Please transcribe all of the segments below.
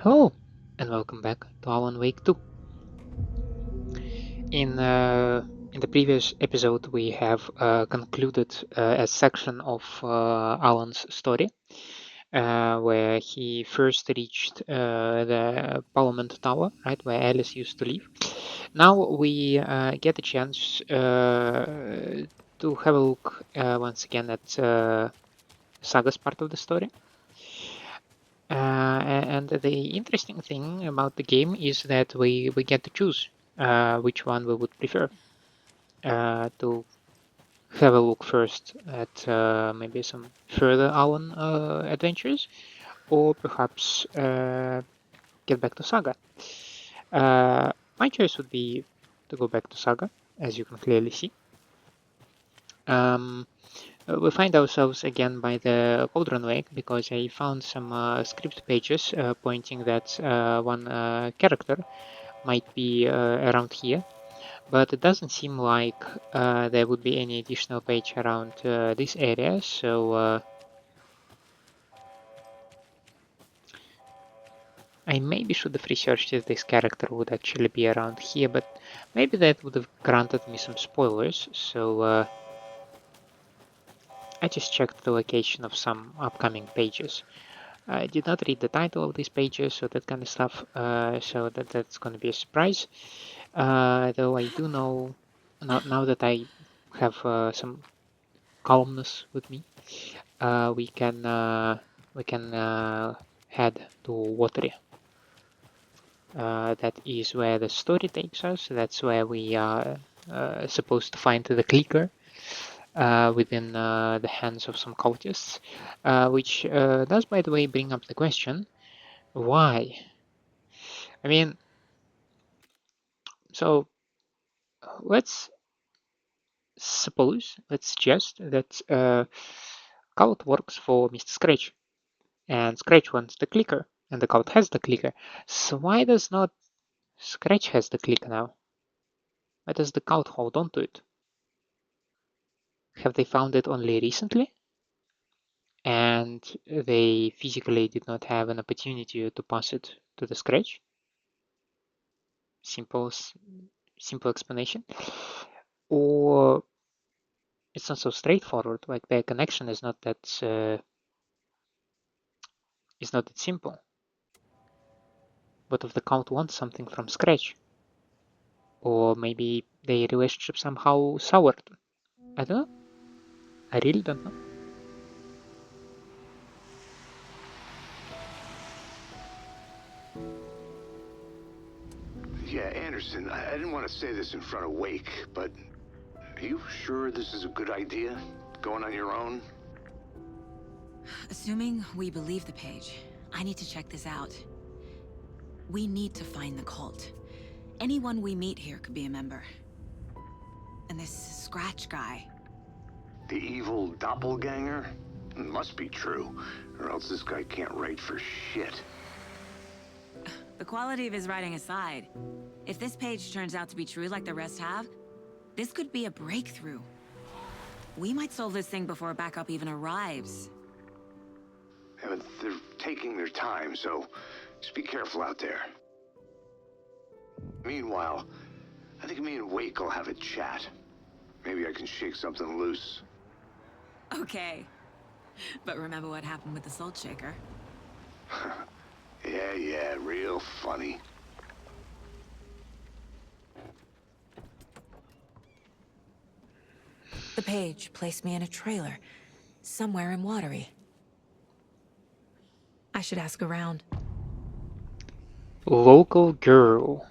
Hello, and welcome back to Alan Wake 2. In the previous episode, we have concluded a section of Alan's story where he first reached the Parliament Tower, right, where Alice used to live. Now we get a chance to have a look once again at Saga's part of the story. And the interesting thing about the game is that we get to choose which one we would prefer to have a look first at maybe some further Alan adventures, or perhaps get back to Saga. My choice would be to go back to Saga, as you can clearly see. Um, we find ourselves again by the Cauldron Lake because I found some script pages pointing that one character might be around here, but it doesn't seem like there would be any additional page around this area, so I maybe should have researched if this character would actually be around here, but maybe that would have granted me some spoilers, so I just checked the location of some upcoming pages. I did not read the title of these pages or that kind of stuff, so that's going to be a surprise. Though I do know now that I have some calmness with me, we can head to Watery. That is where the story takes us. That's where we are supposed to find the clicker within the hands of some cultists, which does, by the way, bring up the question: why? I mean, so let's let's suggest that cult works for Mr. Scratch, and Scratch wants the clicker, and the cult has the clicker. So why does not Scratch has the clicker now? Why does the cult hold on to it? Have they found it only recently? And they physically did not have an opportunity to pass it to the Scratch? Simple, simple explanation. Or it's not so straightforward. Like their connection is not that simple. What if the count wants something from scratch? Or maybe their relationship somehow soured? I don't know. I really don't know. Yeah, Anderson, I didn't want to say this in front of Wake, but are you sure this is a good idea? Going on your own? Assuming we believe the page, I need to check this out. We need to find the cult. Anyone we meet here could be a member. And this Scratch guy. The evil doppelganger? Must be true, or else this guy can't write for shit. The quality of his writing aside, if this page turns out to be true like the rest have, this could be a breakthrough. We might solve this thing before backup even arrives. Yeah, but they're taking their time, so just be careful out there. Meanwhile, I think me and Wake will have a chat. Maybe I can shake something loose. Okay. But remember what happened with the salt shaker? Yeah, real funny. The page placed me in a trailer, somewhere in Watery. I should ask around. Local girl.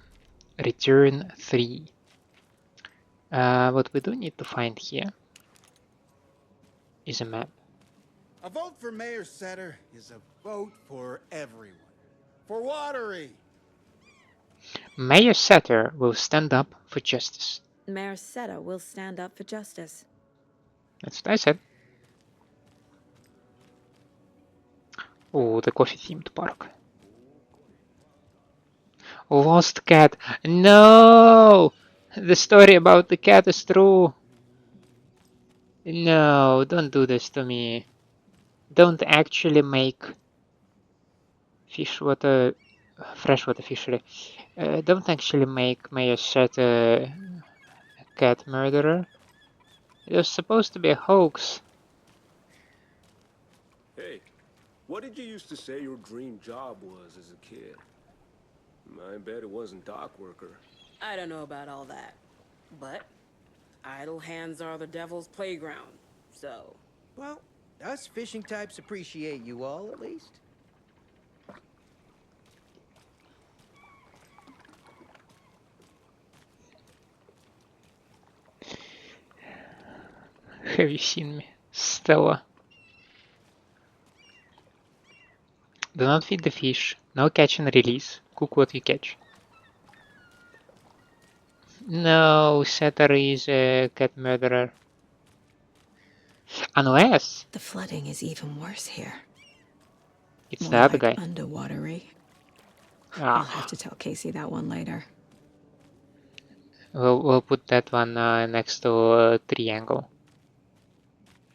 Return 3. What we do need to find here is a map. A vote for Mayor Setter is a vote for everyone. For Watery! Mayor Satter will stand up for justice. Mayor Seta will stand up for justice. That's what I said. Oh, the coffee-themed park. Lost cat. No! The story about the cat is true. No, don't do this to me. Don't actually make fish water freshwater fishery. Don't actually make Mayor Setter a cat murderer. It was supposed to be a hoax. Hey, what did you used to say your dream job was as a kid? I bet it wasn't dock worker. I don't know about all that, but idle hands are the devil's playground, so... Well, us fishing types appreciate you all, at least. Have you seen me? Stella. Do not feed the fish. No catch and release. Cook what you catch. No, Setter is a cat murderer. Unless The flooding is even worse here. it's More the other like guy. under-watery. Ah. I'll have to tell Casey that one later. We'll put that one next to triangle.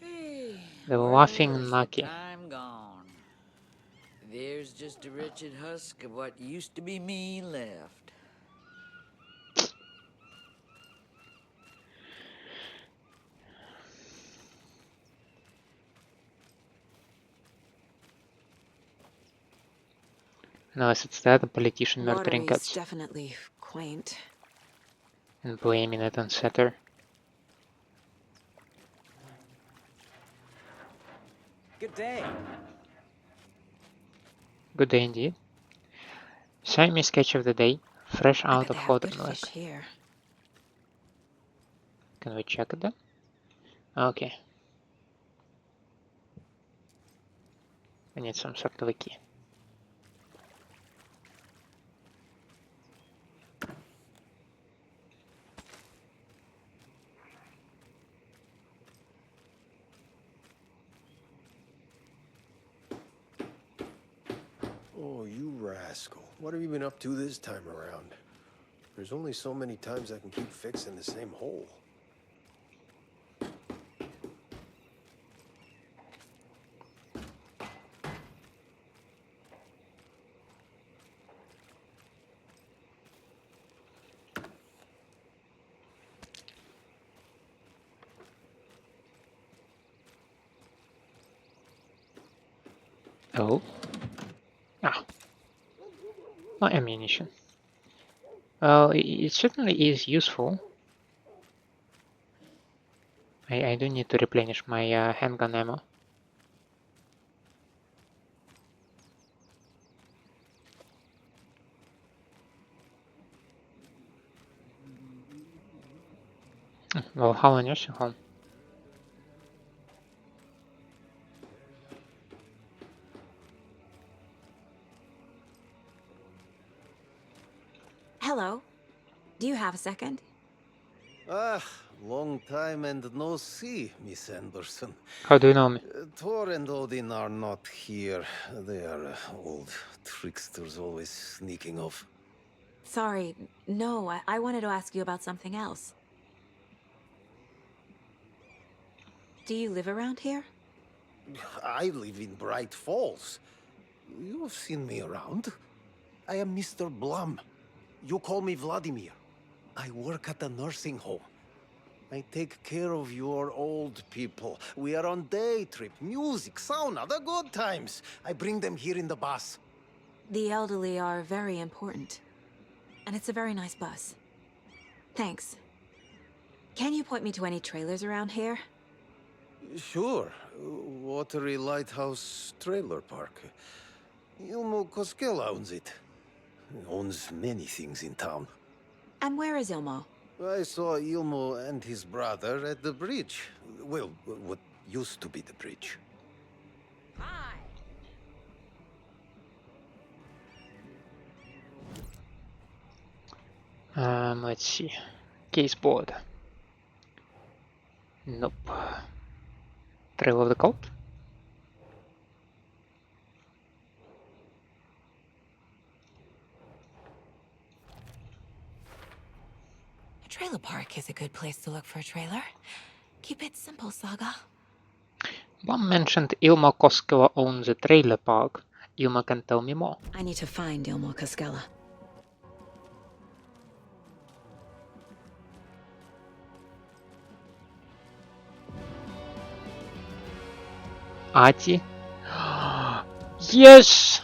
Hey, The laughing where's the Naki. time gone? There's just a wretched husk of what used to be me left. Unless it's that, a politician murdering Watery's cats definitely quaint. and blaming it on Setter. Good day. Good day indeed. Siamese catch of the day, fresh I out bet of they have hot good and milk. fish here. Can we check it then? Okay. We need some sort of a key. Oh, you rascal. What have you been up to this time around? There's only so many times I can keep fixing the same hole. Oh. Ah. No ammunition. Well, it certainly is useful. I do need to replenish my handgun ammo. Valhalla nursing home. Hello. Do you have a second? Ah, long time and no see, Miss Anderson. How do you know me? Thor and Odin are not here. They are old tricksters always sneaking off. Sorry. No, I wanted to ask you about something else. Do you live around here? I live in Bright Falls. You have seen me around. I am Mr. Blum. You call me Vladimir. I work at a nursing home. I take care of your old people. We are on day trip, music, sauna, the good times. I bring them here in the bus. The elderly are very important. And it's a very nice bus. Thanks. Can you point me to any trailers around here? Sure. Watery Lighthouse Trailer Park. Koskela owns it. Owns many things in town. And where is Ilmo? I saw Ilmo and his brother at the bridge. Well, what used to be the bridge. Hi! Let's see. Case board. Nope. Trail of the cult. A trailer park is a good place to look for a trailer. Keep it simple, Saga. One mentioned Ilmo Koskela owns a trailer park. Ilma can tell me more. I need to find Ilmo Koskela. Ahti. Yes!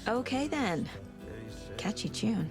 Okay then. Catchy tune.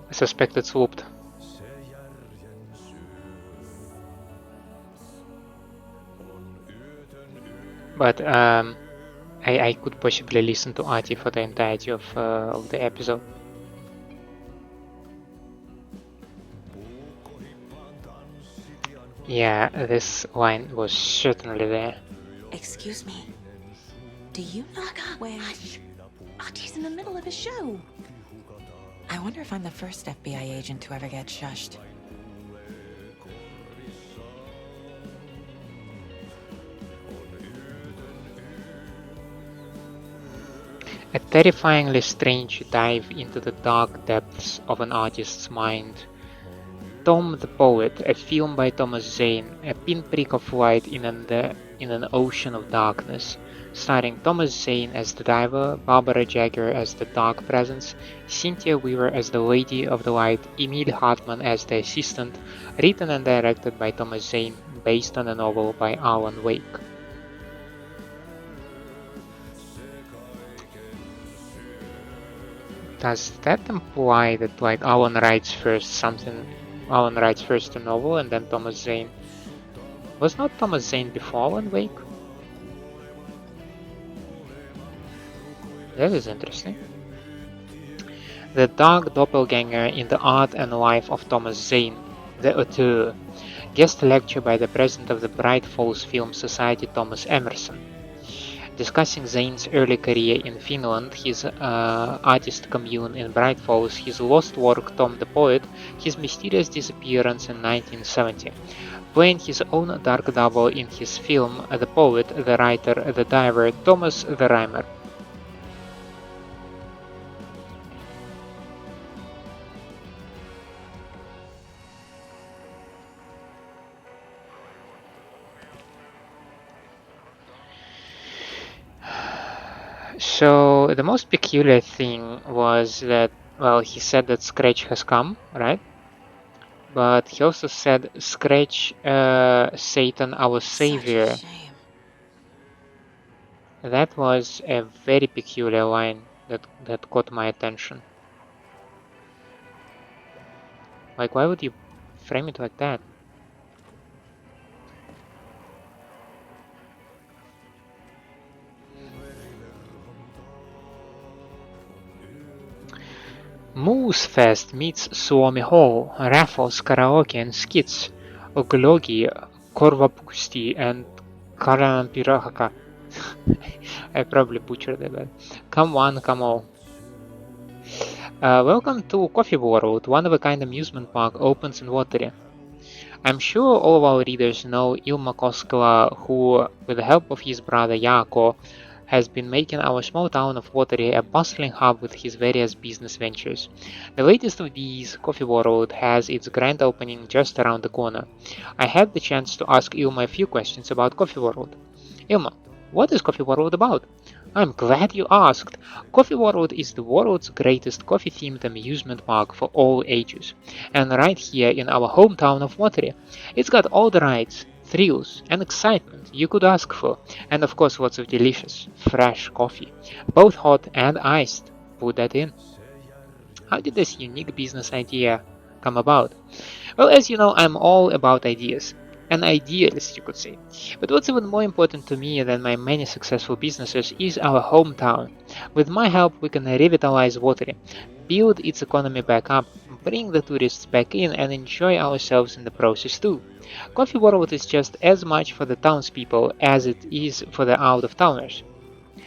I suspect it's swooped. But I could possibly listen to Ahti for the entirety of the episode. Yeah, this line was certainly there. Excuse me. Do you know where... Hush! Ahti's in the middle of a show. I wonder if I'm the first FBI agent to ever get shushed. A terrifyingly strange dive into the dark depths of an artist's mind. Tom the Poet, a film by Thomas Zane, a pinprick of light in an ocean of darkness, starring Thomas Zane as the diver, Barbara Jagger as the dark presence, Cynthia Weaver as the Lady of the Light, Emil Hartman as the assistant, written and directed by Thomas Zane, based on a novel by Alan Wake. Does that imply that like Alan writes first a novel and then Thomas Zane? Was not Thomas Zane before Alan Wake? That is interesting. The Dark Doppelganger in the Art and Life of Thomas Zane, the auteur. Guest lecture by the president of the Bright Falls Film Society, Thomas Emerson. Discussing Zane's early career in Finland, his artist commune in Bright Falls, his lost work Tom the Poet, his mysterious disappearance in 1970. Playing his own dark double in his film, the poet, the writer, the diver, Thomas the Rhymer. So the most peculiar thing was that, well, he said that Scratch has come, right? But he also said, Scratch, Satan, our savior. That was a very peculiar line that caught my attention. Like, why would you frame it like that? Moose Fest meets Suomi Hall, raffles, karaoke and skits, Oglogi, Korvapusti and Karampirahaka. I probably butchered it, but come one, come all. Welcome to Coffee World, one-of-a-kind amusement park opens in Watery. I'm sure all of our readers know Ilma Koskela, who, with the help of his brother Jaakko, has been making our small town of Watery a bustling hub with his various business ventures. The latest of these, Coffee World, has its grand opening just around the corner. I had the chance to ask Ilma a few questions about Coffee World. Ilma, what is Coffee World about? I'm glad you asked. Coffee World is the world's greatest coffee-themed amusement park for all ages. And right here in our hometown of Watery. It's got all the rides, thrills and excitement you could ask for, and of course lots of delicious, fresh coffee, both hot and iced. Put that in. How did this unique business idea come about? Well, as you know, I'm all about ideas. An idealist, you could say. But what's even more important to me than my many successful businesses is our hometown. With my help, we can revitalize Watery, build its economy back up, bring the tourists back in, and enjoy ourselves in the process too. Coffee World is just as much for the townspeople as it is for the out-of-towners.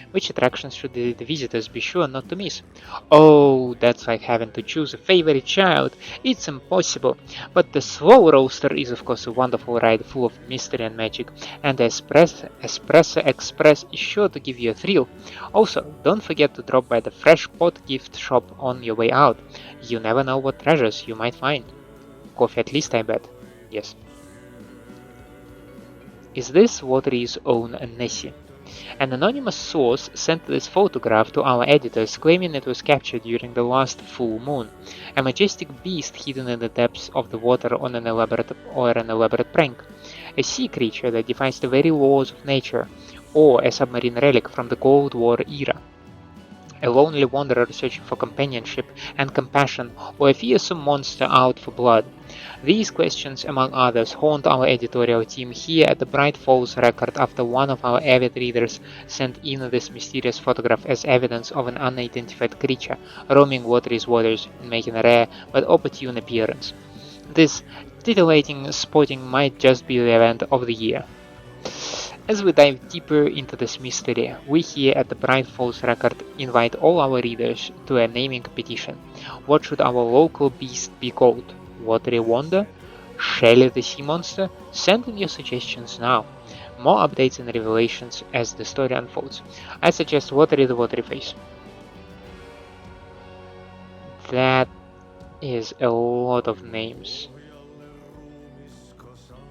Which attractions should the visitors be sure not to miss? Oh, that's like having to choose a favorite child. It's impossible. But the Slow Roaster is of course a wonderful ride full of mystery and magic, and the Espresso Express is sure to give you a thrill. Also, don't forget to drop by the Fresh Pot gift shop on your way out. You never know what treasures you might find. Coffee at least, I bet. Yes. Is this Watery's own Nessie? An anonymous source sent this photograph to our editors claiming it was captured during the last full moon, a majestic beast hidden in the depths of the water on an elaborate prank, a sea creature that defies the very laws of nature, or a submarine relic from the Cold War era. a lonely wanderer searching for companionship and compassion, or a fearsome monster out for blood? These questions, among others, haunt our editorial team here at the Bright Falls Record after one of our avid readers sent in this mysterious photograph as evidence of an unidentified creature roaming Watery's waters and making a rare but opportune appearance. This titillating spotting might just be the event of the year. As we dive deeper into this mystery, we here at the Bright Falls Record invite all our readers to a naming competition. What should our local beast be called? Watery Wonder? Shelly the Sea Monster? Send in your suggestions now. More updates and revelations as the story unfolds. I suggest Watery the Watery Face. That is a lot of names.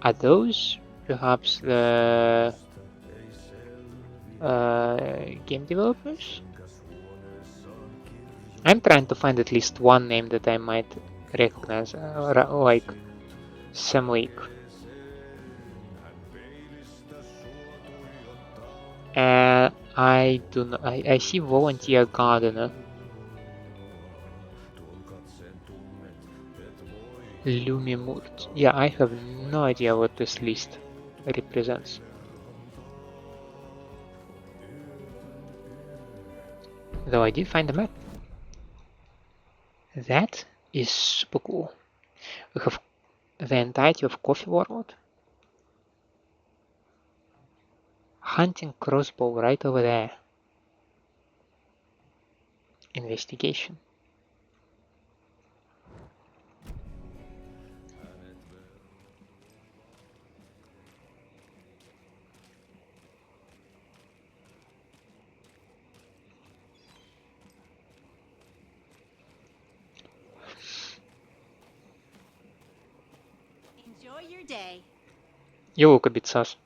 Are those perhaps the game developers? I'm trying to find at least one name that I might recognize, like Sam Lake. I do not. I see volunteer gardener. Lumimurt. Yeah, I have no idea what this list represents. Though I did find a map. That is super cool. We have the entirety of Coffee World. Hunting crossbow right over there. Investigation. Enjoy your day. You look a bit sus.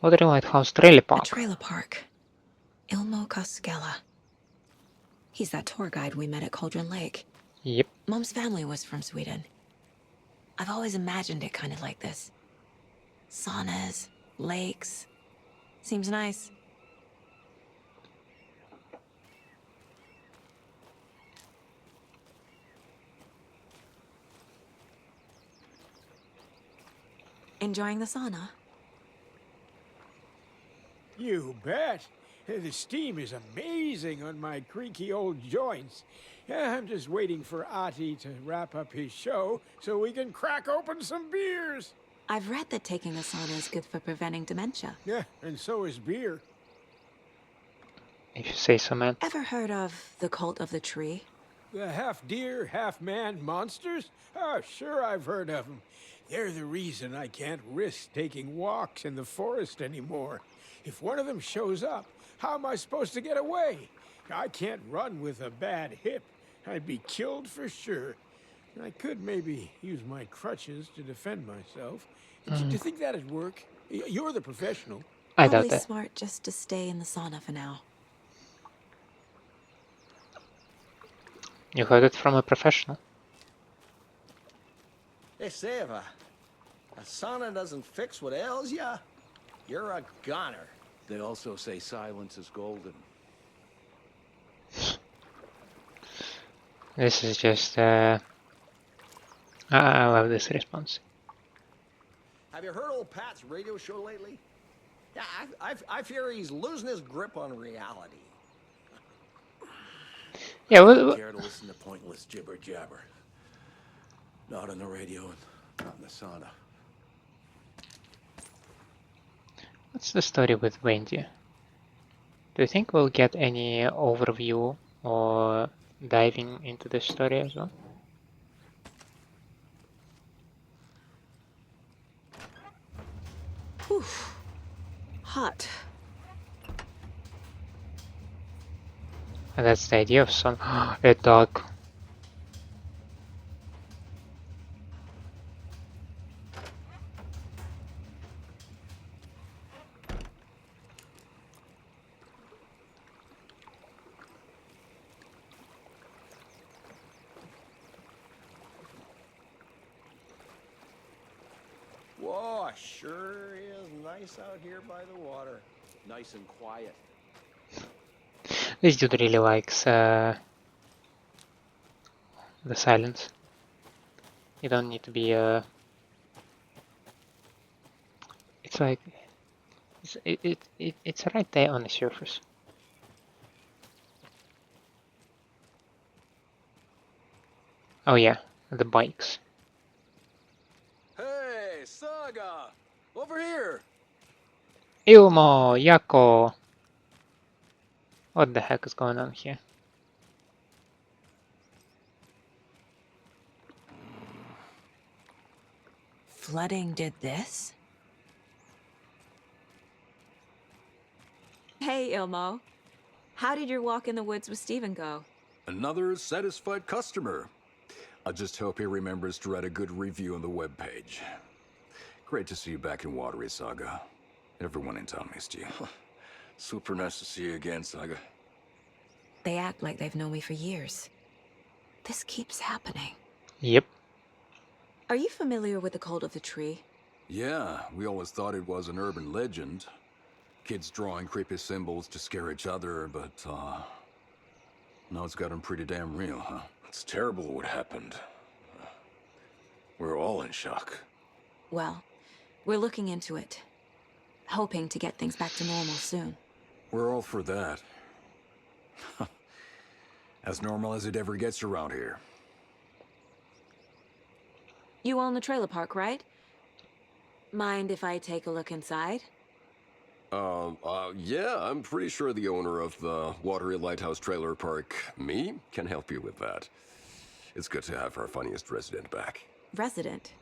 Watery Lighthouse Trailer Park. A trailer park. Ilmo Koskela. He's that tour guide we met at Cauldron Lake. Yep. Mom's family was from Sweden. I've always imagined it kind of like this. Saunas, lakes. Seems nice. Enjoying the sauna? You bet. The steam is amazing on my creaky old joints. I'm just waiting for Ahti to wrap up his show so we can crack open some beers. I've read that taking a sauna is good for preventing dementia. Yeah, and so is beer. If you say so, man. Ever heard of the cult of the tree? The half-deer, half-man monsters? Oh, sure I've heard of them. They're the reason I can't risk taking walks in the forest anymore. If one of them shows up, how am I supposed to get away? I can't run with a bad hip. I'd be killed for sure. I could maybe use my crutches to defend myself. Do you think that'd work? You're the professional. I doubt Probably that. smart just to stay in the sauna for now. You heard it from a professional. They say if a sauna doesn't fix what ails ya, you're a goner. They also say silence is golden. This is just I love this response. Have you heard old Pat's radio show lately? Yeah, I fear he's losing his grip on reality. Yeah, I don't care to listen to pointless jibber jabber. Not on the radio and not in the sauna. what's the story with Wendy? Do you think we'll get any overview or diving into the story as well? Whew. Hot. And that's the idea of sun. A dog. Whoa, sure is nice out here by the water. Nice and quiet. This dude really likes the silence. You don't need to be it's like it's right there on the surface. Oh yeah, the bikes. Hey, Saga! Over here! Ilmo, Yako! What the heck is going on here? Flooding did this? Hey, Ilmo. How did your walk in the woods with Steven go? Another satisfied customer. I just hope he remembers to write a good review on the webpage. Great to see you back in Watery, Saga. Everyone in town missed you. Super nice to see you again, Saga. They act like they've known me for years. This keeps happening. Yep. Are you familiar with the cult of the tree? Yeah, we always thought it was an urban legend. Kids drawing creepy symbols to scare each other, but, now it's gotten pretty damn real, huh? It's terrible what happened. We're all in shock. Well, we're looking into it. Hoping to get things back to normal soon. We're all for that. As normal as it ever gets around here. You own the trailer park, right? Mind if I take a look inside? Yeah, I'm pretty sure the owner of the Watery Lighthouse Trailer Park, me, can help you with that. It's good to have our funniest resident back. Resident?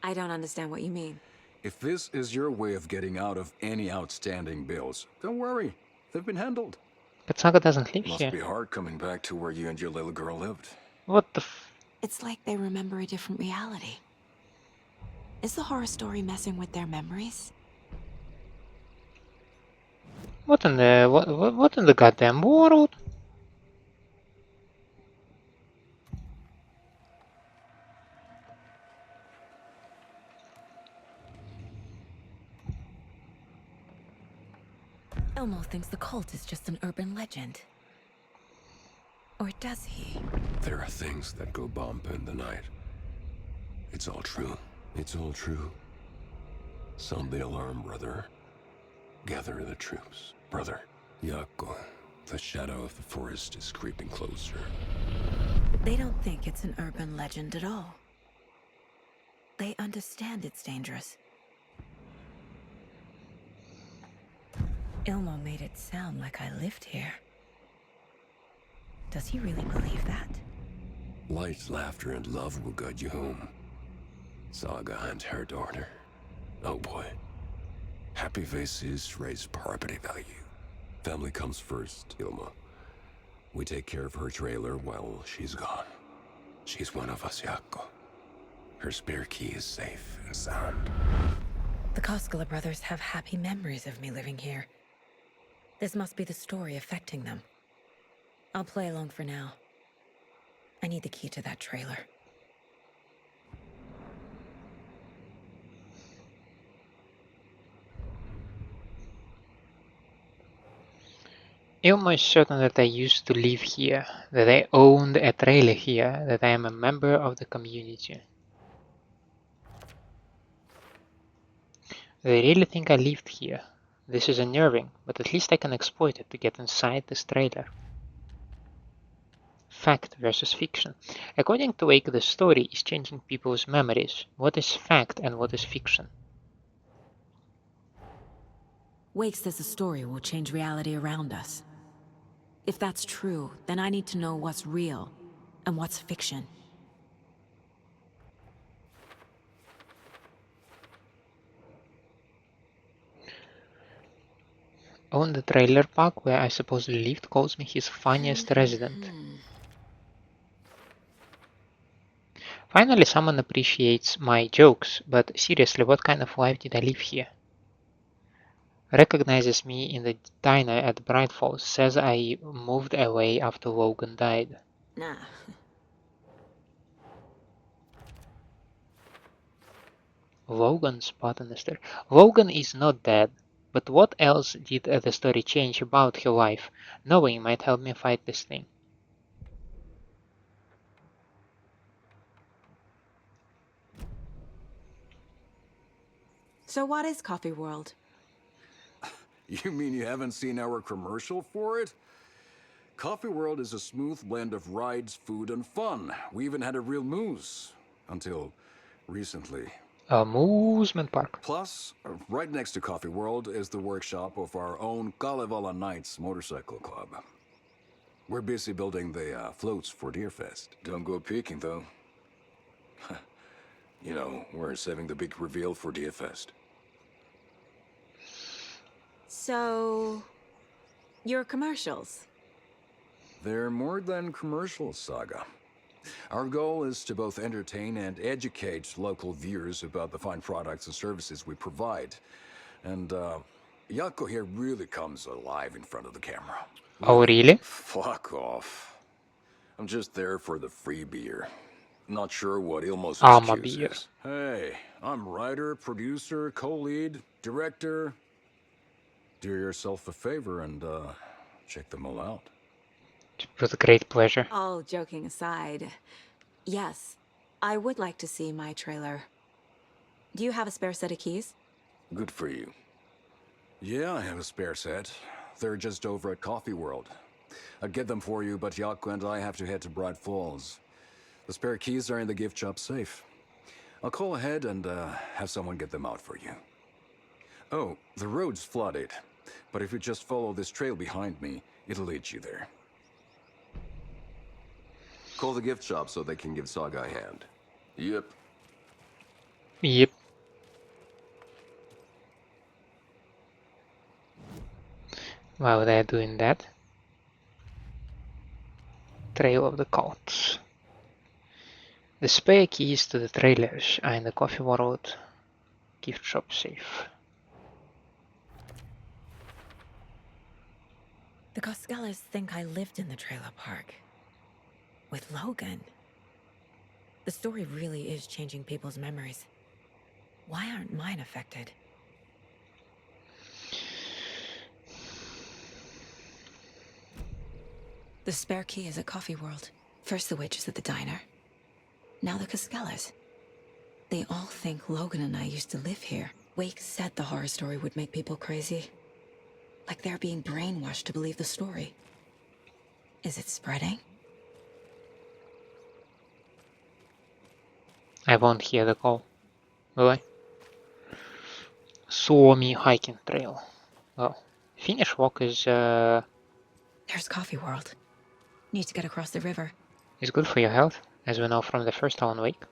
I don't understand what you mean. If this is your way of getting out of any outstanding bills, don't worry. They've been handled. But Saga doesn't live Must here. be hard coming back to where you and your little girl lived. What the f... It's like they remember a different reality. Is the horror story messing with their memories? What in the... what in the goddamn world? Elmo thinks the cult is just an urban legend. Or does he? There are things that go bump in the night. It's all true. It's all true. Sound the alarm, brother. Gather the troops, brother. Yako, the shadow of the forest is creeping closer. They don't think it's an urban legend at all. They understand it's dangerous. Ilmo made it sound like I lived here. Does he really believe that? Light, laughter, and love will guide you home. Saga and her daughter. Oh boy. Happy faces raise property value. Family comes first, Ilma. We take care of her trailer while she's gone. She's one of us, Yako. Her spare key is safe and sound. The Koskela brothers have happy memories of me living here. This must be the story affecting them. I'll play along for now. I need the key to that trailer. Ilmo is certain that I used to live here, that I owned a trailer here, that I am a member of the community. They really think I lived here. This is unnerving, but at least I can exploit it to get inside this trailer. Fact versus fiction. According to Wake, the story is changing people's memories. What is fact and what is fiction? Wake says the story will change reality around us. If that's true, then I need to know what's real and what's fiction. Own the trailer park where I supposedly lived calls me his funniest resident. Finally, someone appreciates my jokes, but seriously, what kind of life did I live here? Recognizes me in the diner at Bright Falls, says I moved away after Logan died. Nah. Logan's spot in the story. Logan is not dead, but what else did the story change about her life? Knowing might help me fight this thing. So what is Coffee World? You mean you haven't seen our commercial for it? Coffee World is a smooth blend of rides, food, and fun. We even had a real moose. Until recently. Amusement park. Plus, right next to Coffee World is the workshop of our own Kalevala Knights motorcycle club. We're busy building the floats for Deerfest. Don't go peeking, though. You know, we're saving the big reveal for Deerfest. So... your commercials? They're more than commercials, Saga. Our goal is to both entertain and educate local viewers about the fine products and services we provide. And, Yako here really comes alive in front of the camera. Oh, really? Fuck off. I'm just there for the free beer. Not sure what Ilmos' excuse beer. is. Hey, I'm writer, producer, co-lead, director. Do yourself a favor and, check them all out. With a great pleasure. All joking aside, yes, I would like to see my trailer. Do you have a spare set of keys? Good for you. Yeah, I have a spare set. They're just over at Coffee World. I'd get them for you, but Yako and I have to head to Bright Falls. The spare keys are in the gift shop safe. I'll call ahead and have someone get them out for you. Oh, the road's flooded, but if you just follow this trail behind me, it'll lead you there. Call the gift shop so they can give Saga a hand. Yep. Yep. While they're doing that, Trail of the Cults. The spare keys to the trailers are in the Coffee World gift shop safe. The Koskelas think I lived in the trailer park. With Logan. The story really is changing people's memories. Why aren't mine affected? The spare key is at Coffee World. First the witches at the diner. Now the Koskelas. They all think Logan and I used to live here. Wake said the horror story would make people crazy. Like they're being brainwashed to believe the story. Is it spreading? I won't hear the call, will I? Suomi hiking trail. Well, finish walk is There's Coffee World. Need to get across the river. is good for your health, as we know from the first Alan Wake.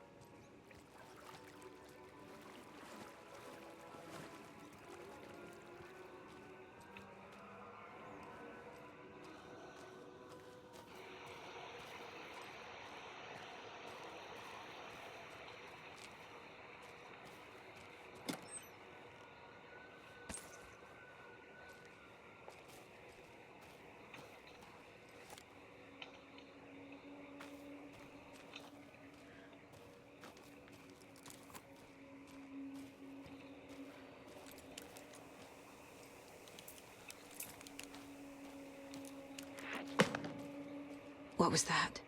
What was that?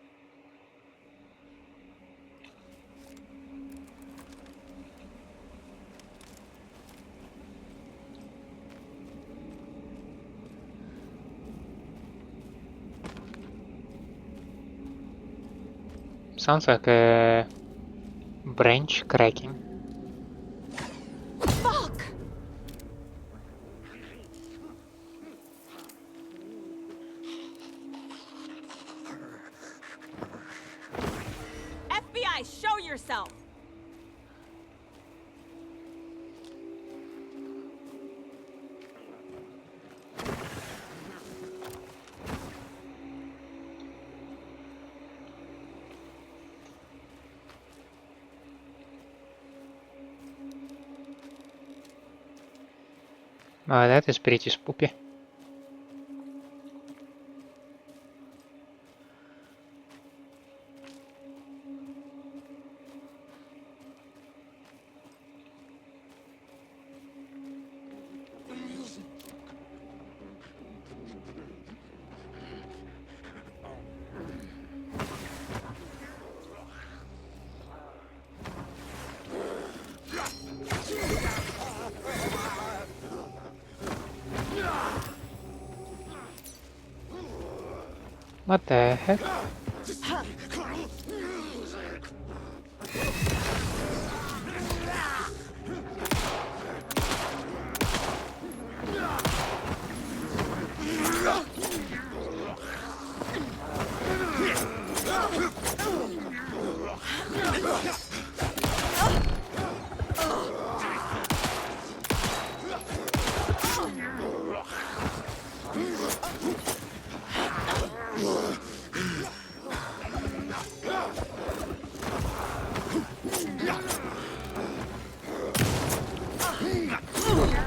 Sounds like a branch cracking. Fuck! FBI, show yourself! That is pretty spooky. What the heck?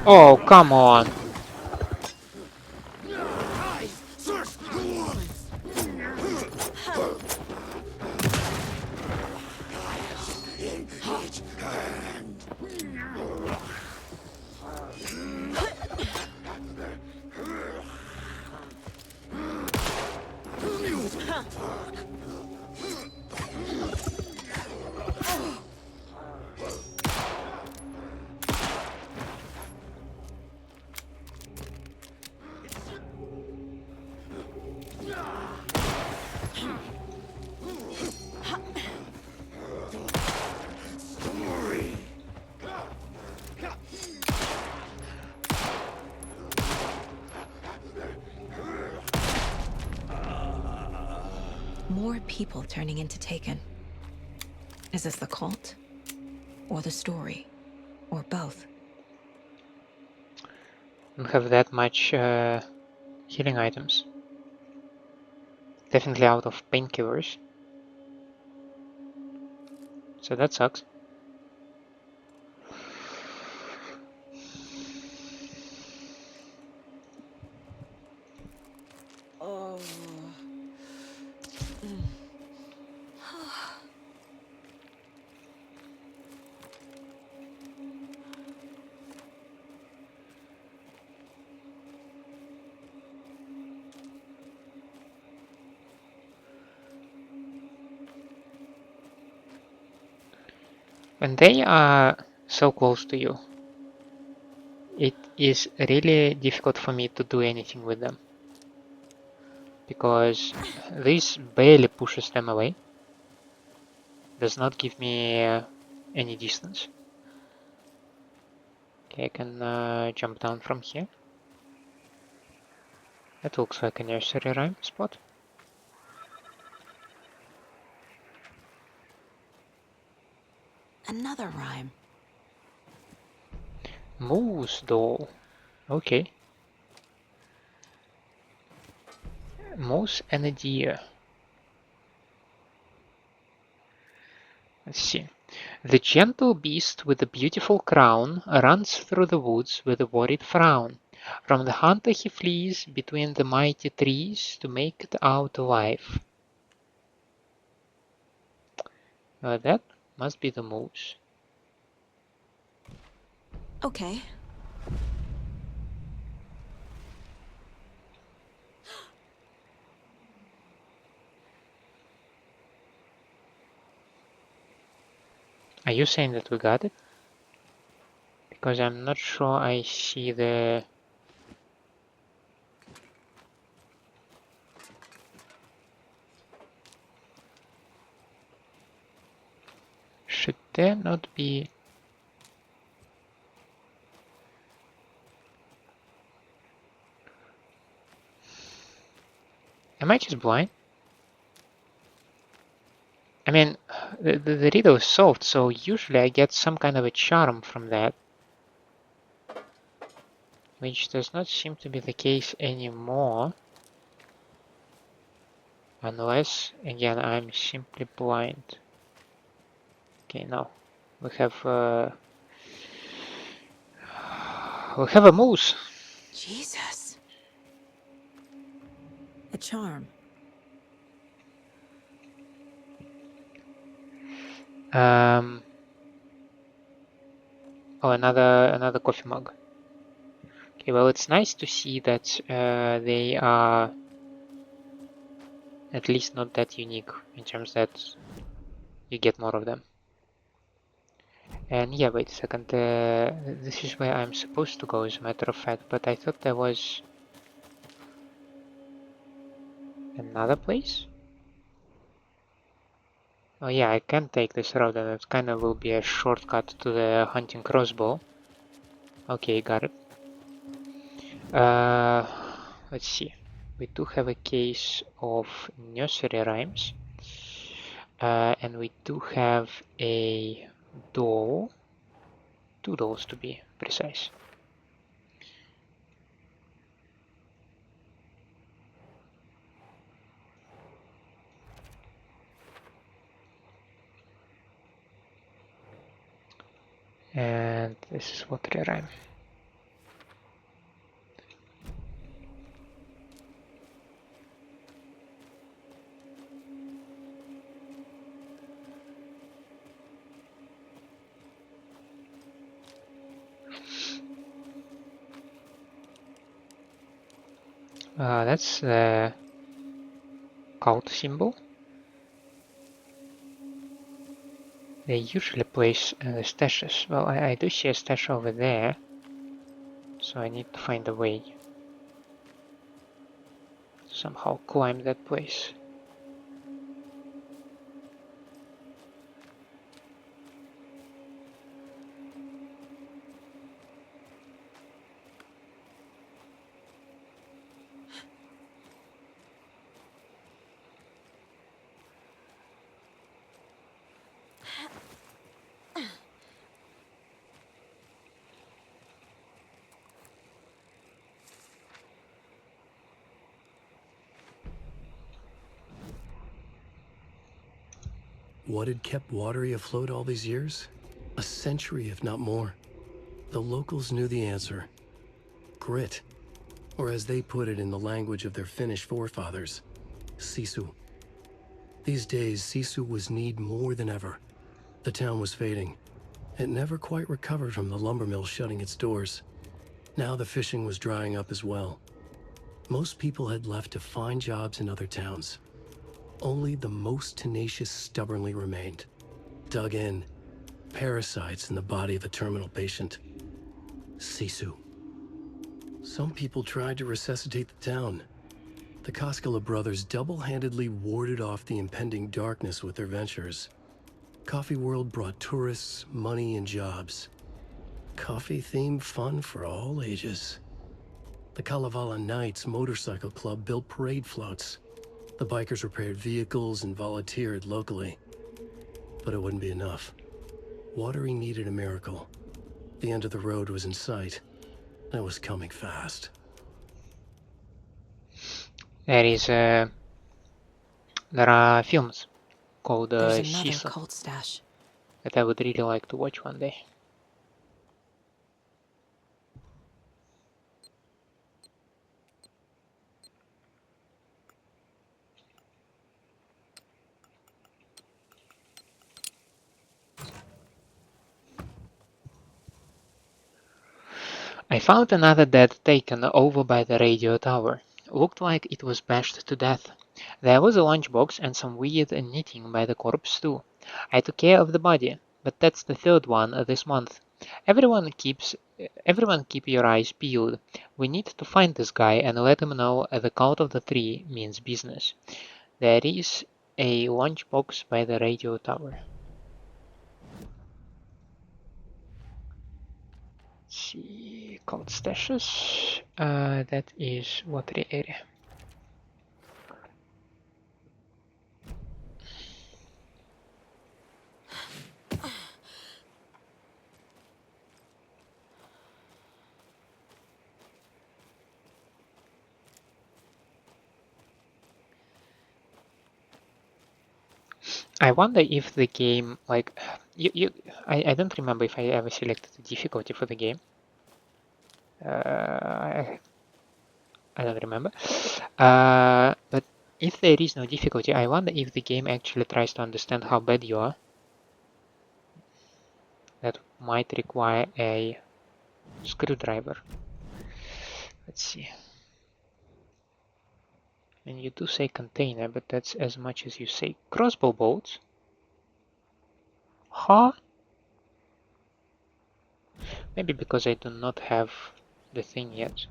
Oh, come on. More people turning into Taken. Is this the cult? Or the story? Or both? Don't have that much healing items. Definitely out of painkillers. So that sucks. Oh. When they are so close to you, it is really difficult for me to do anything with them. Because this barely pushes them away. Does not give me any distance. Okay, I can jump down from here. That looks like a nursery rhyme spot. Another rhyme. Moose doll. Okay. Moose and a deer. Let's see. The gentle beast with the beautiful crown runs through the woods with a worried frown. From the hunter he flees between the mighty trees to make it out alive. That must be the moose. Okay. Are you saying that we got it? Because I'm not sure I see the... Should there not be... Am I just blind? I mean, the riddle is solved, so usually I get some kind of a charm from that. Which does not seem to be the case anymore. Unless, again, I'm simply blind. Okay, now we have a moose. Jesus. A charm. Oh, another coffee mug. Okay, well, it's nice to see that they are at least not that unique in terms that you get more of them. And yeah, wait a second. This is where I'm supposed to go, as a matter of fact. But I thought there was Another place? Oh yeah, I can take this road and it kinda will be a shortcut to the hunting crossbow. Okay, got it. Let's see. We do have a case of nursery rhymes. And we do have a doll. 2 dolls to be precise. And this is Watery rhyme. That's the cult symbol. They usually place the stashes. Well, I do see a stash over there, so I need to find a way to somehow climb that place. What had kept Watery afloat all these years? A century, if not more. The locals knew the answer. Grit. Or as they put it in the language of their Finnish forefathers, sisu. These days, sisu was needed more than ever. The town was fading. It never quite recovered from the lumber mill shutting its doors. Now the fishing was drying up as well. Most people had left to find jobs in other towns. Only the most tenacious stubbornly remained. Dug in. Parasites in the body of a terminal patient. Sisu. Some people tried to resuscitate the town. The Koskela brothers double-handedly warded off the impending darkness with their ventures. Coffee World brought tourists, money, and jobs. Coffee-themed fun for all ages. The Kalevala Knights Motorcycle Club built parade floats. The bikers repaired vehicles and volunteered locally. But it wouldn't be enough. Watery needed a miracle. The end of the road was in sight, and it was coming fast. There are films called There's another Sisu cult stash. that I would really like to watch one day. I found another dead taken over by the radio tower. Looked like it was bashed to death. There was a lunchbox and some weird knitting by the corpse too. I took care of the body, but that's the 3rd one this month. Everyone keep your eyes peeled. We need to find this guy and let him know the count of the 3 means business. There is a lunchbox by the radio tower. See, called stashes. That is Watery area. I wonder if the game, like, I don't remember if I ever selected the difficulty for the game. I don't remember. But if there is no difficulty, I wonder if the game actually tries to understand how bad you are. That might require a screwdriver. Let's see. And you do say container, but that's as much as you say. Crossbow bolts? Huh? Maybe because I do not have the thing yet.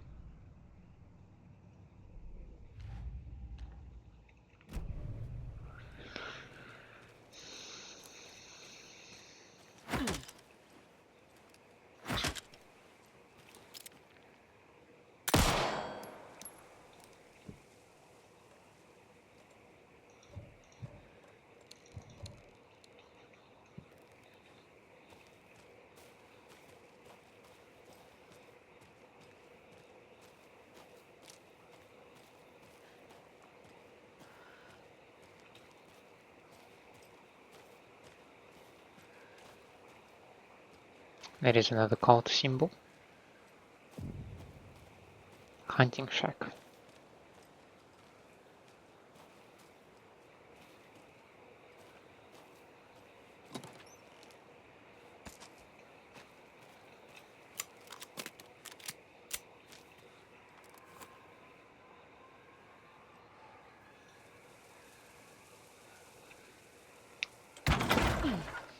There is another cult symbol. Hunting shack.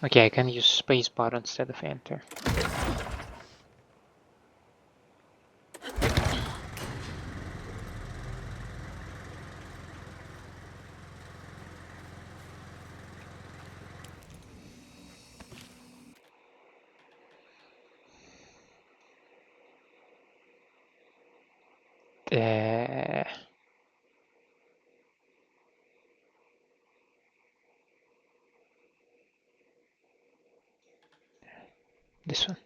Okay, I can use spacebar instead of enter. This one.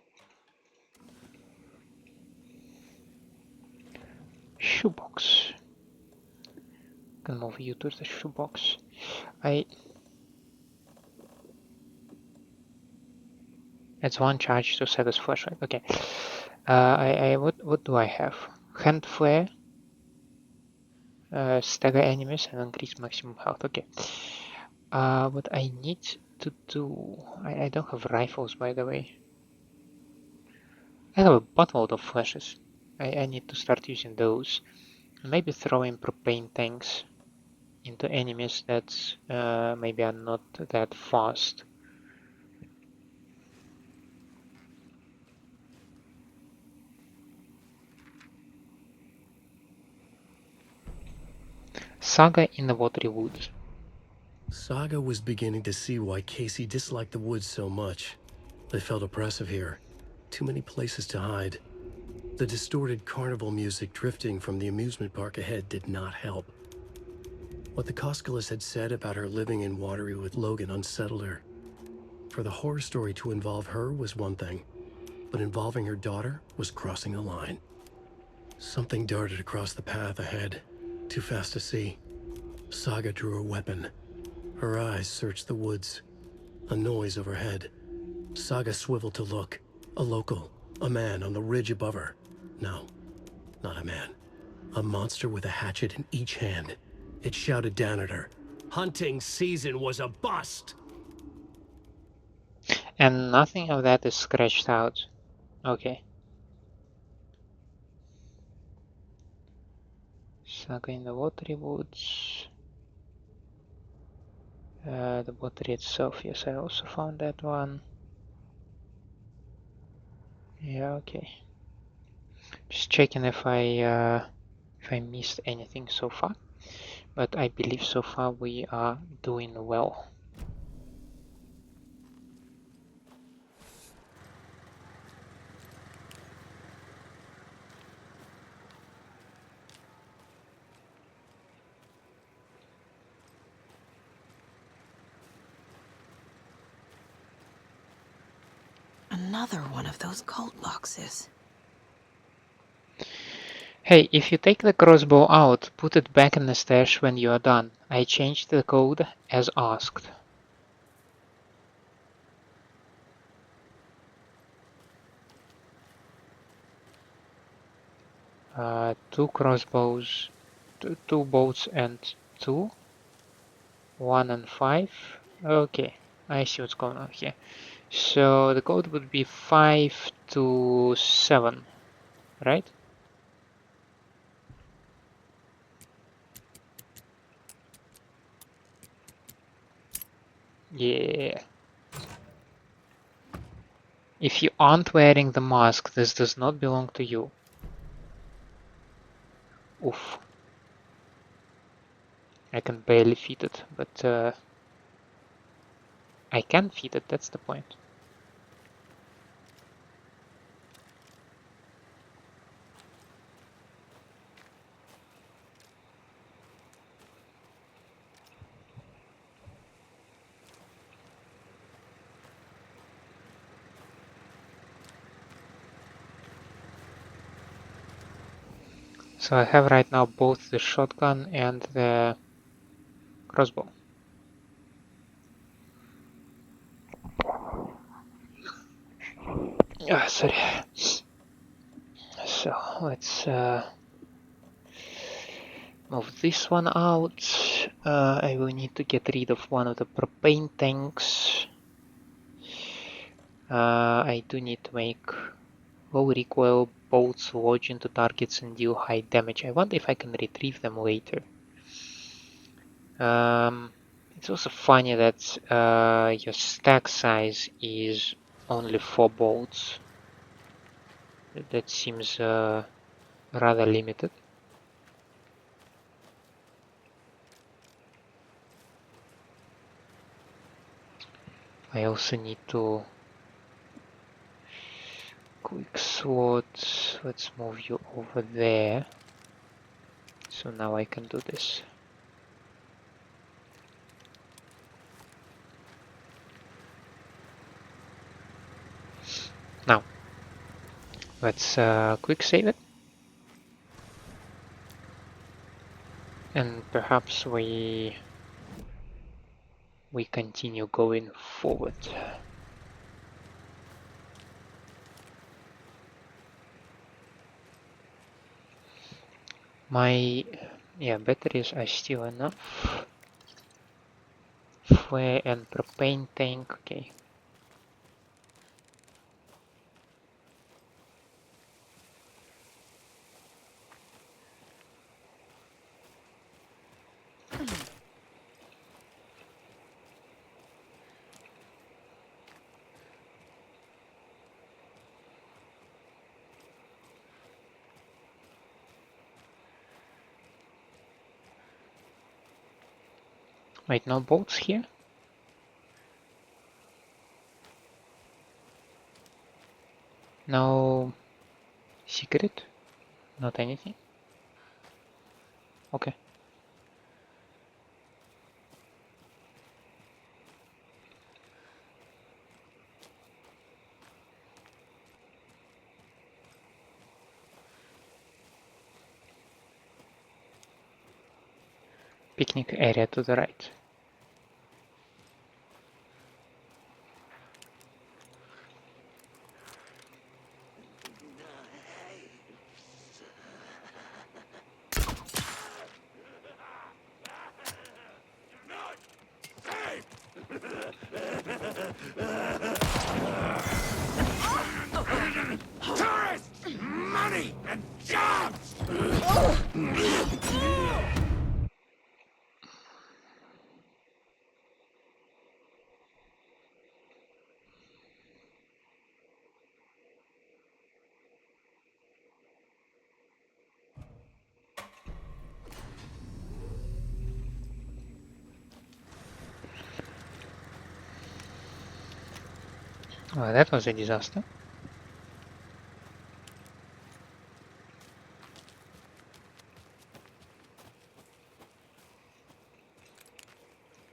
Shoebox. Can move you to the shoebox. It's one charge to set as flashlight. Okay. What do I have? Hand flare, stagger enemies, and increase maximum health. Okay. What I need to do. I don't have rifles, by the way. I have a buttload of flashes. I need to start using those. Maybe throw in propane tanks into enemies that maybe are not that fast. Saga in the Watery woods. Saga was beginning to see why Casey disliked the woods so much. They felt oppressive here. Too many places to hide. The distorted carnival music drifting from the amusement park ahead did not help. What the Koskelas had said about her living in Watery with Logan unsettled her. For the horror story to involve her was one thing, but involving her daughter was crossing a line. Something darted across the path ahead, too fast to see. Saga drew her weapon. Her eyes searched the woods. A noise overhead. Saga swiveled to look. A local. A man on the ridge above her. No, not a man. A monster with a hatchet in each hand. It shouted down at her. Hunting season was a bust! And nothing of that is scratched out. Okay. Saga in the Watery woods. The Watery itself, yes, I also found that one. Yeah, okay. Just checking if I missed anything so far, but I believe so far we are doing well. Another one of those cult boxes. Hey, if you take the crossbow out, put it back in the stash when you are done. I changed the code as asked. Two crossbows, two boats and two. 1 and 5. Okay, I see what's going on here. So the code would be 5 to 7, right? Yeah. If you aren't wearing the mask, this does not belong to you. Oof. I can barely fit it, but I can fit it, that's the point. So I have right now both the shotgun and the crossbow. Nursery. So let's move this one out. I will need to get rid of one of the propane tanks. I do need to make low recoil bolts lodge into targets and deal high damage. I wonder if I can retrieve them later. It's also funny that your stack size is only 4 bolts. That seems rather limited. I also need to quick slot. Let's move you over there. So now I can do this. Now, let's quick save it. And perhaps we continue going forward. My batteries are still enough. Flare and propane tank, okay. Wait, no bolts here? No secret? Not anything? Okay. Picnic area to the right. Tourists! Money! And jobs! Oh, that was a disaster.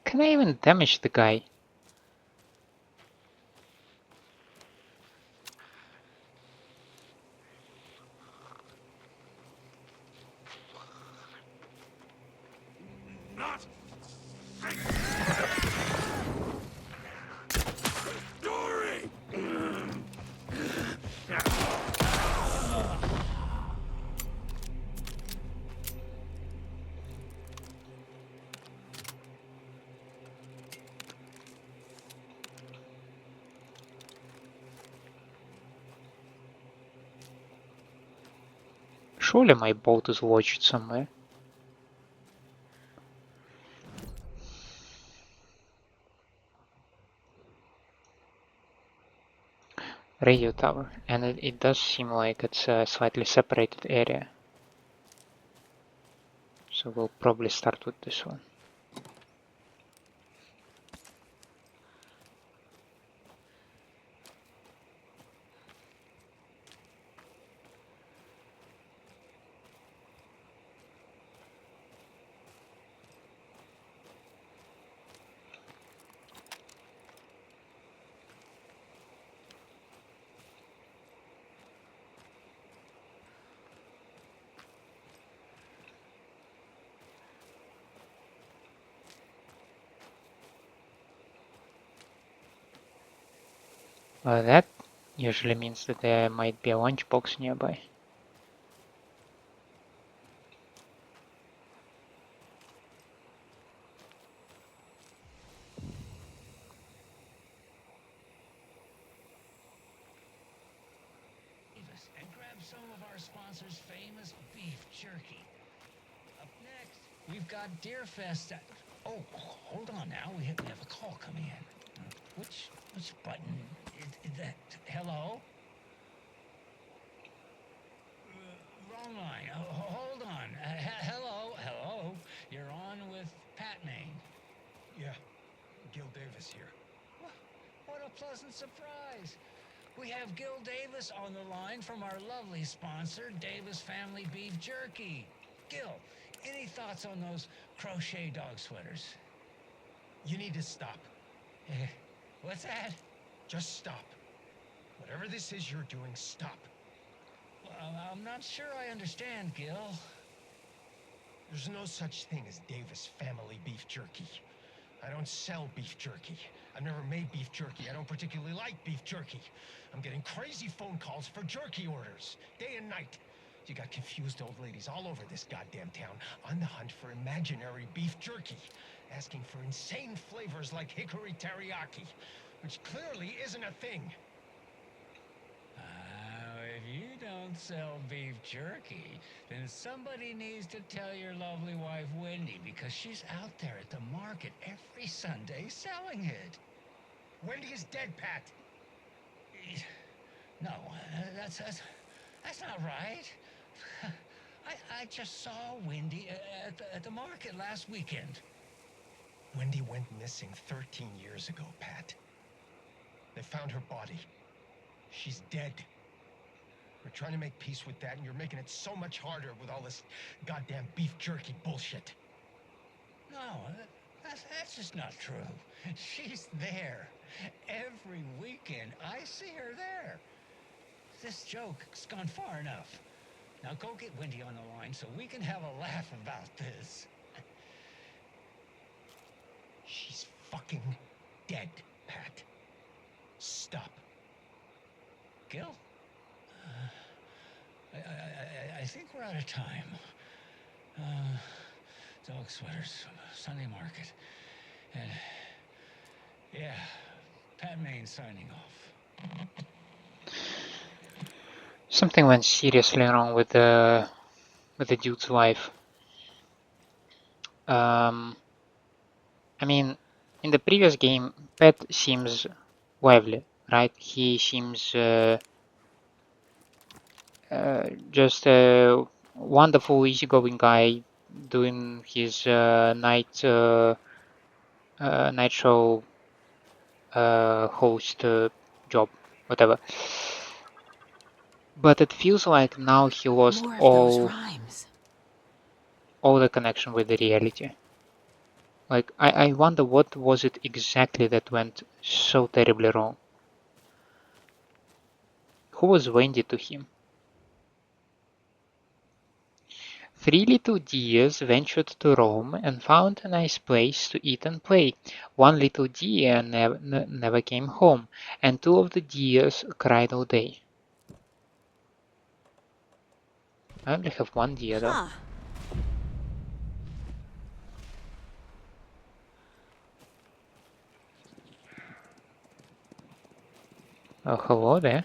Can I even damage the guy? Not Dory! Surely my bolt is lodged somewhere. Radio tower, and it does seem like it's a slightly separated area. So we'll probably start with this one. That usually means that there might be a lunchbox nearby. And grab some of our sponsor's famous beef jerky. Up next, we've got Deerfest. Oh, hold on now. We have a call coming in. Which button is that? Hello? Wrong line. Hold on. Hello. You're on with Pat Maine. Yeah, Gil Davis here. What a pleasant surprise. We have Gil Davis on the line from our lovely sponsor, Davis Family Beef Jerky. Gil, any thoughts on those crochet dog sweaters? You need to stop. What's that? Just stop. Whatever this is you're doing, stop. Well, I'm not sure I understand, Gil. There's no such thing as Davis Family Beef Jerky. I don't sell beef jerky. I've never made beef jerky. I don't particularly like beef jerky. I'm getting crazy phone calls for jerky orders, day and night. You got confused old ladies all over this goddamn town on the hunt for imaginary beef jerky, asking for insane flavors like hickory teriyaki, which clearly isn't a thing. If you don't sell beef jerky, then somebody needs to tell your lovely wife, Wendy, because she's out there at the market every Sunday selling it. Wendy is dead, Pat. No, that's not right. I just saw Wendy at the market last weekend. Wendy went missing 13 years ago, Pat. They found her body. She's dead. We're trying to make peace with that, and you're making it so much harder with all this goddamn beef jerky bullshit. No, that's just not true. She's there. Every weekend, I see her there. This joke's gone far enough. Now go get Wendy on the line so we can have a laugh about this. She's fucking dead, Pat. Stop. Gil? I think we're out of time. Dog sweaters, Sunday market. And yeah, Pat Maine signing off. Something went seriously wrong with the dude's wife. I mean, in the previous game, Pat seems lively, right? He seems just a wonderful, easygoing guy doing his night show host job, whatever. But it feels like now he lost all the connection with the reality. Like, I wonder what was it exactly that went so terribly wrong? Who was Wendy to him? 3 little deers ventured to Rome and found a nice place to eat and play. 1 little deer never came home, and 2 of the deers cried all day. I only have 1 deer though. Oh, hello there.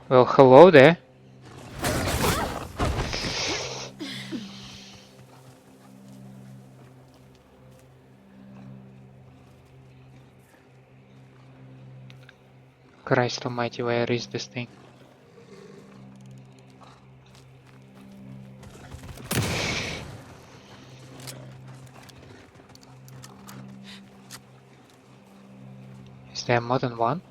Well, hello there. Christ almighty, where is this thing? Is there more than one?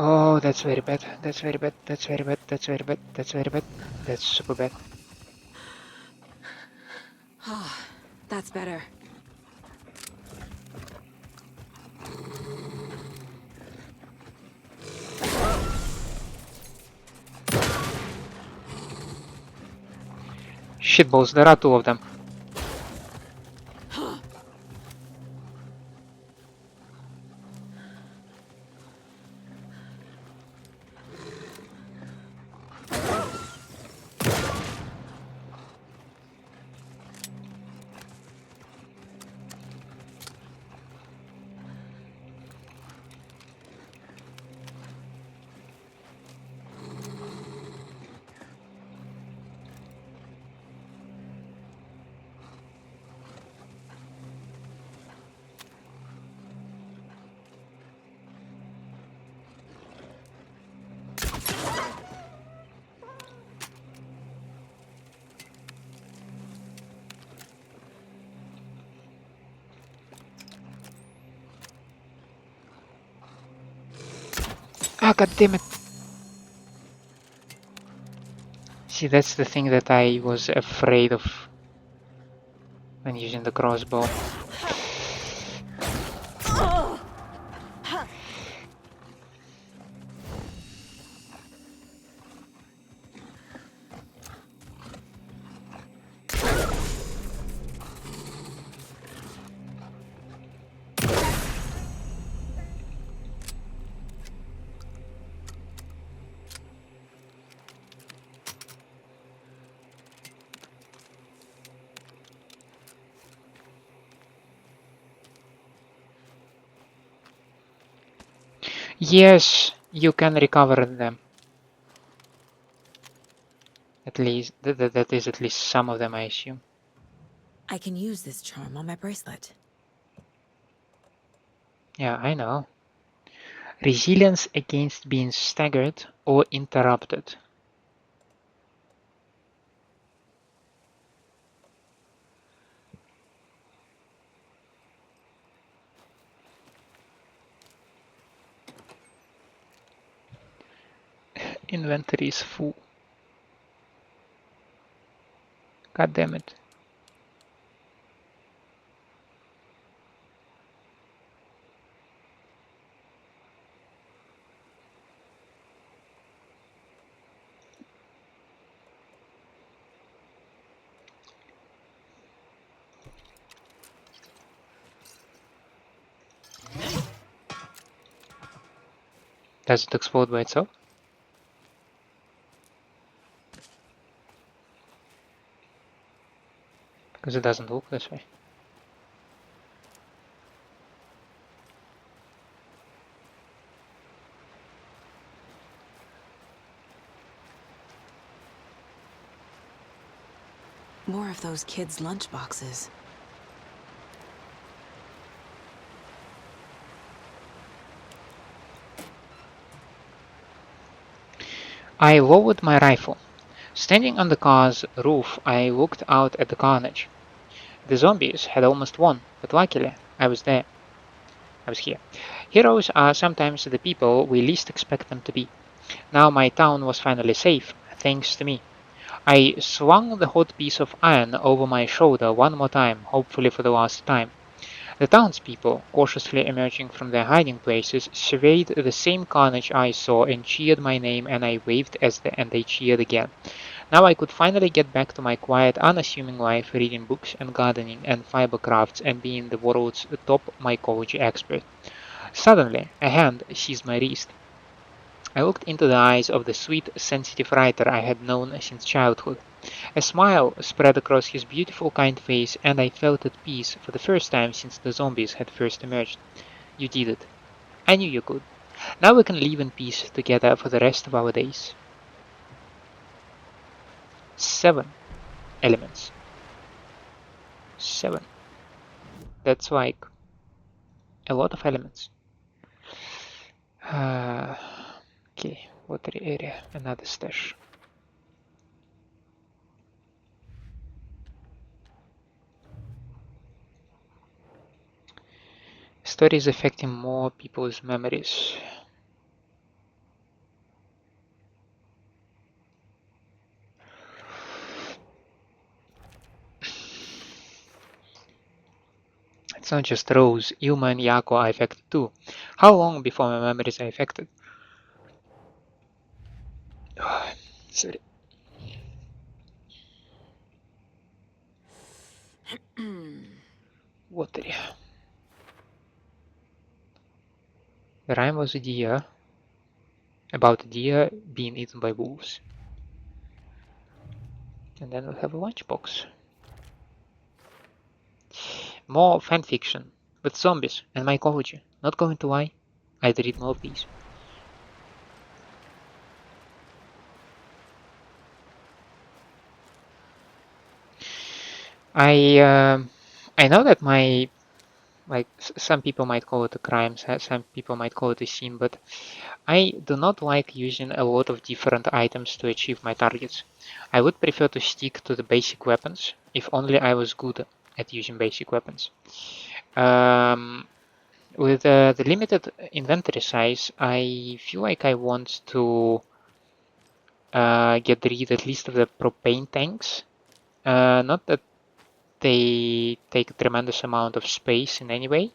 Oh, that's very bad. That's very bad. That's very bad. That's very bad. That's very bad. That's super bad. Oh, that's better. Shitballs, there are two of them. Ah, god damn it. See, that's the thing that I was afraid of when using the crossbow. Yes, you can recover them. At least, that is at least some of them, I assume. I can use this charm on my bracelet. Yeah, I know. Resilience against being staggered or interrupted. Inventory is full. God damn it. Does it explode by itself? Because it doesn't look this way. More of those kids' lunchboxes. I lowered my rifle. Standing on the car's roof, I looked out at the carnage. The zombies had almost won, but luckily, I was there. I was here. Heroes are sometimes the people we least expect them to be. Now my town was finally safe, thanks to me. I swung the hot piece of iron over my shoulder one more time, hopefully for the last time. The townspeople, cautiously emerging from their hiding places, surveyed the same carnage I saw and cheered my name, and I waved and they cheered again. Now I could finally get back to my quiet, unassuming life, reading books and gardening and fiber crafts and being the world's top mycology expert. Suddenly, a hand seized my wrist. I looked into the eyes of the sweet, sensitive writer I had known since childhood. A smile spread across his beautiful, kind face, and I felt at peace for the first time since the zombies had first emerged. You did it. I knew you could. Now we can live in peace together for the rest of our days. 7 elements. 7. That's like a lot of elements. Okay, watery area, another stash. Stories affecting more people's memories. It's not just Rose, Ilma and Yako are affected too. How long before my memories are affected? Sorry. Watery. The rhyme was a deer. About a deer being eaten by wolves. And then we have a lunchbox. More fanfiction with zombies and mycology. Not going to lie, I'd read more of these. I know that some people might call it a crime, some people might call it a sin, but I do not like using a lot of different items to achieve my targets. I would prefer to stick to the basic weapons, if only I was good at using basic weapons. With the limited inventory size, I feel like I want to get rid at least of the propane tanks. Not that they take a tremendous amount of space in any way.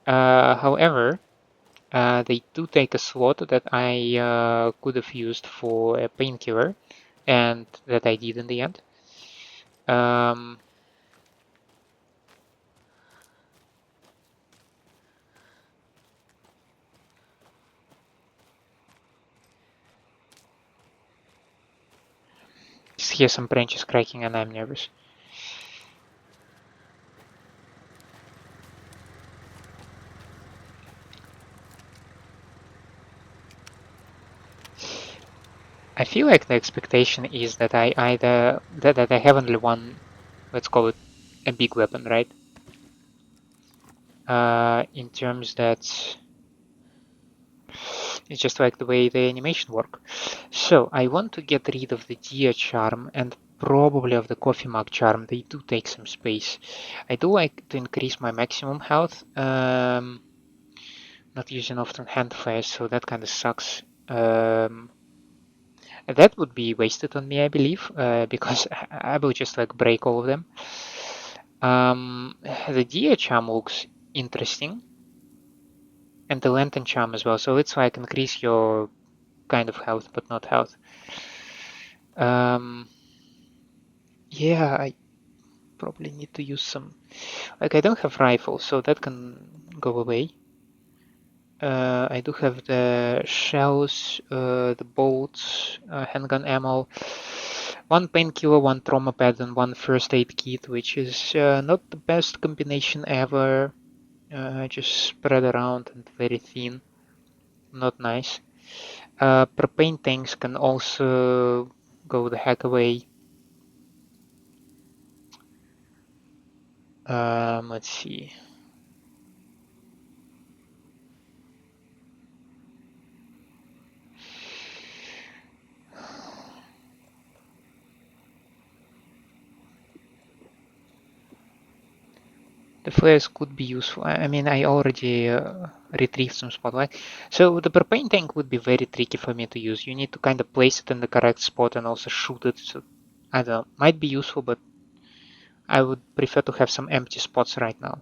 However, they do take a slot that I could have used for a painkiller, and that I did in the end. Just hear some branches cracking and I'm nervous. I feel like the expectation is that I either that I have only one, let's call it a big weapon, right? In terms that it's just like the way the animation work. So I want to get rid of the deer charm and probably of the coffee mug charm. They do take some space. I do like to increase my maximum health. Not using often hand fires, so that kind of sucks. That would be wasted on me, I believe, because I will just like break all of them. The deer charm looks interesting, and the lantern charm as well. So it's like increase your kind of health, but not health. Yeah, I probably need to use some. Like I don't have rifle, so that can go away. I do have the shells, the bolts, handgun ammo, one painkiller, one trauma pad, and one first aid kit, which is not the best combination ever. Just spread around and very thin. Not nice. Propane tanks can also go the heck away. Let's see. The flares could be useful. I mean, I already retrieved some spotlight. So the propane tank would be very tricky for me to use. You need to kind of place it in the correct spot and also shoot it. So I don't know, might be useful, but I would prefer to have some empty spots right now.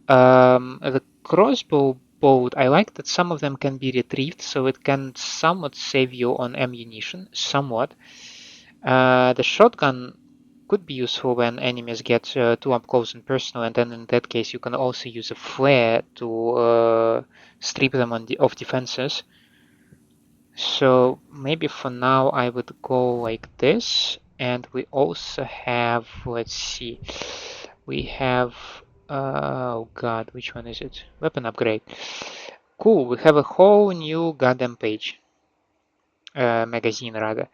The crossbow bolt, I like that some of them can be retrieved, so it can somewhat save you on ammunition, somewhat. The shotgun could be useful when enemies get too up close and personal, and then in that case you can also use a flare to strip them of defenses. So maybe for now I would go like this, and we also have, let's see, we have, oh god, which one is it? Weapon upgrade. Cool, we have a whole new goddamn page. Magazine rather.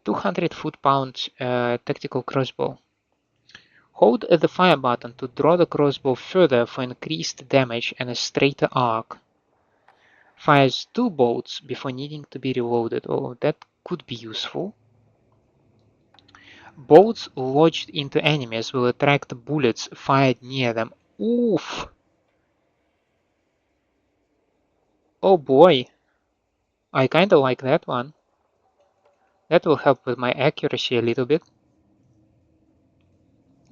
200 foot-pound tactical crossbow. Hold the fire button to draw the crossbow further for increased damage and a straighter arc. Fires 2 bolts before needing to be reloaded. Oh, that could be useful. Bolts lodged into enemies will attract bullets fired near them. Oof! Oh boy! I kinda like that one. That will help with my accuracy a little bit.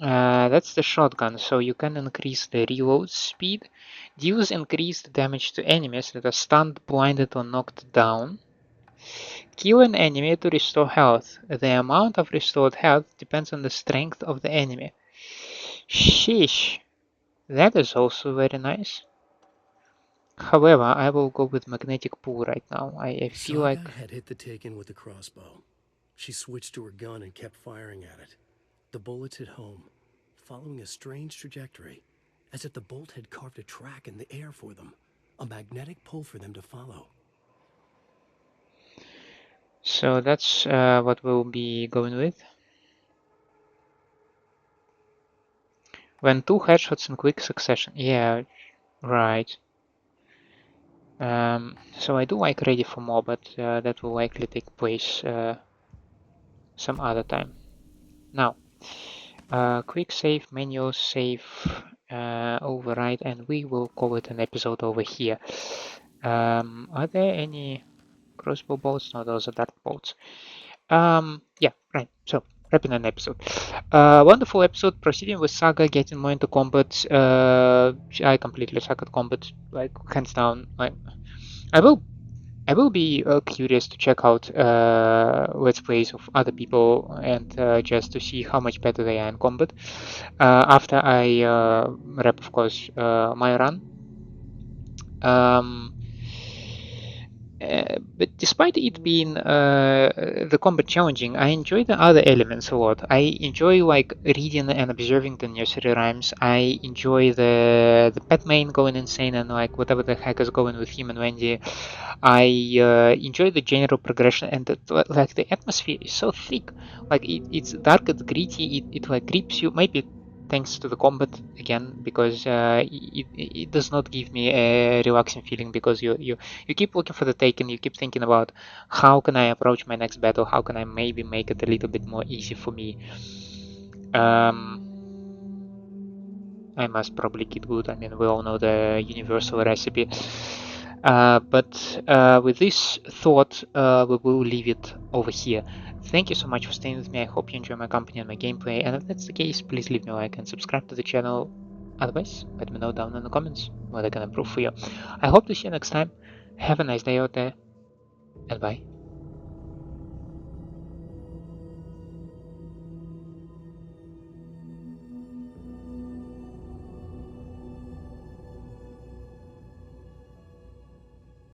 That's the shotgun, so you can increase the reload speed. Deals increased damage to enemies that are stunned, blinded, or knocked down. Kill an enemy to restore health. The amount of restored health depends on the strength of the enemy. Sheesh. That is also very nice. However, I will go with magnetic pull right now. I feel Saga like... had hit the Taken with the crossbow. She switched to her gun and kept firing at it. The bullets hit home, following a strange trajectory, as if the bolt had carved a track in the air for them, a magnetic pull for them to follow. So that's what we'll be going with. When 2 headshots in quick succession. Yeah, right. So I do like Ready for More, but that will likely take place some other time. Now, quick save, manual save, override, and we will call it an episode over here. Are there any crossbow bolts? No, those are dart bolts. Yeah, right. So, wrapping an episode. Wonderful episode. Proceeding with Saga, getting more into combat. I completely suck at combat, like hands down. Like, I will be curious to check out let's plays of other people and just to see how much better they are in combat. After I wrap, of course, my run. Um, but despite it being the combat challenging, I enjoy the other elements a lot. I enjoy like reading and observing the nursery rhymes. I enjoy the pet main going insane and like whatever the heck is going with him and Wendy. I enjoy the general progression and like the atmosphere is so thick. Like it's dark, it's gritty. It like grips you. Maybe thanks to the combat again because it does not give me a relaxing feeling because you keep looking for the Taken, you keep thinking about how can I approach my next battle, how can I maybe make it a little bit more easy for me. I must probably get good. I mean, we all know the universal recipe. But with this thought, we will leave it over here. Thank you so much for staying with me. I hope you enjoy my company and my gameplay. And if that's the case, please leave me a like and subscribe to the channel. Otherwise, let me know down in the comments what I can improve for you. I hope to see you next time. Have a nice day out there, and bye.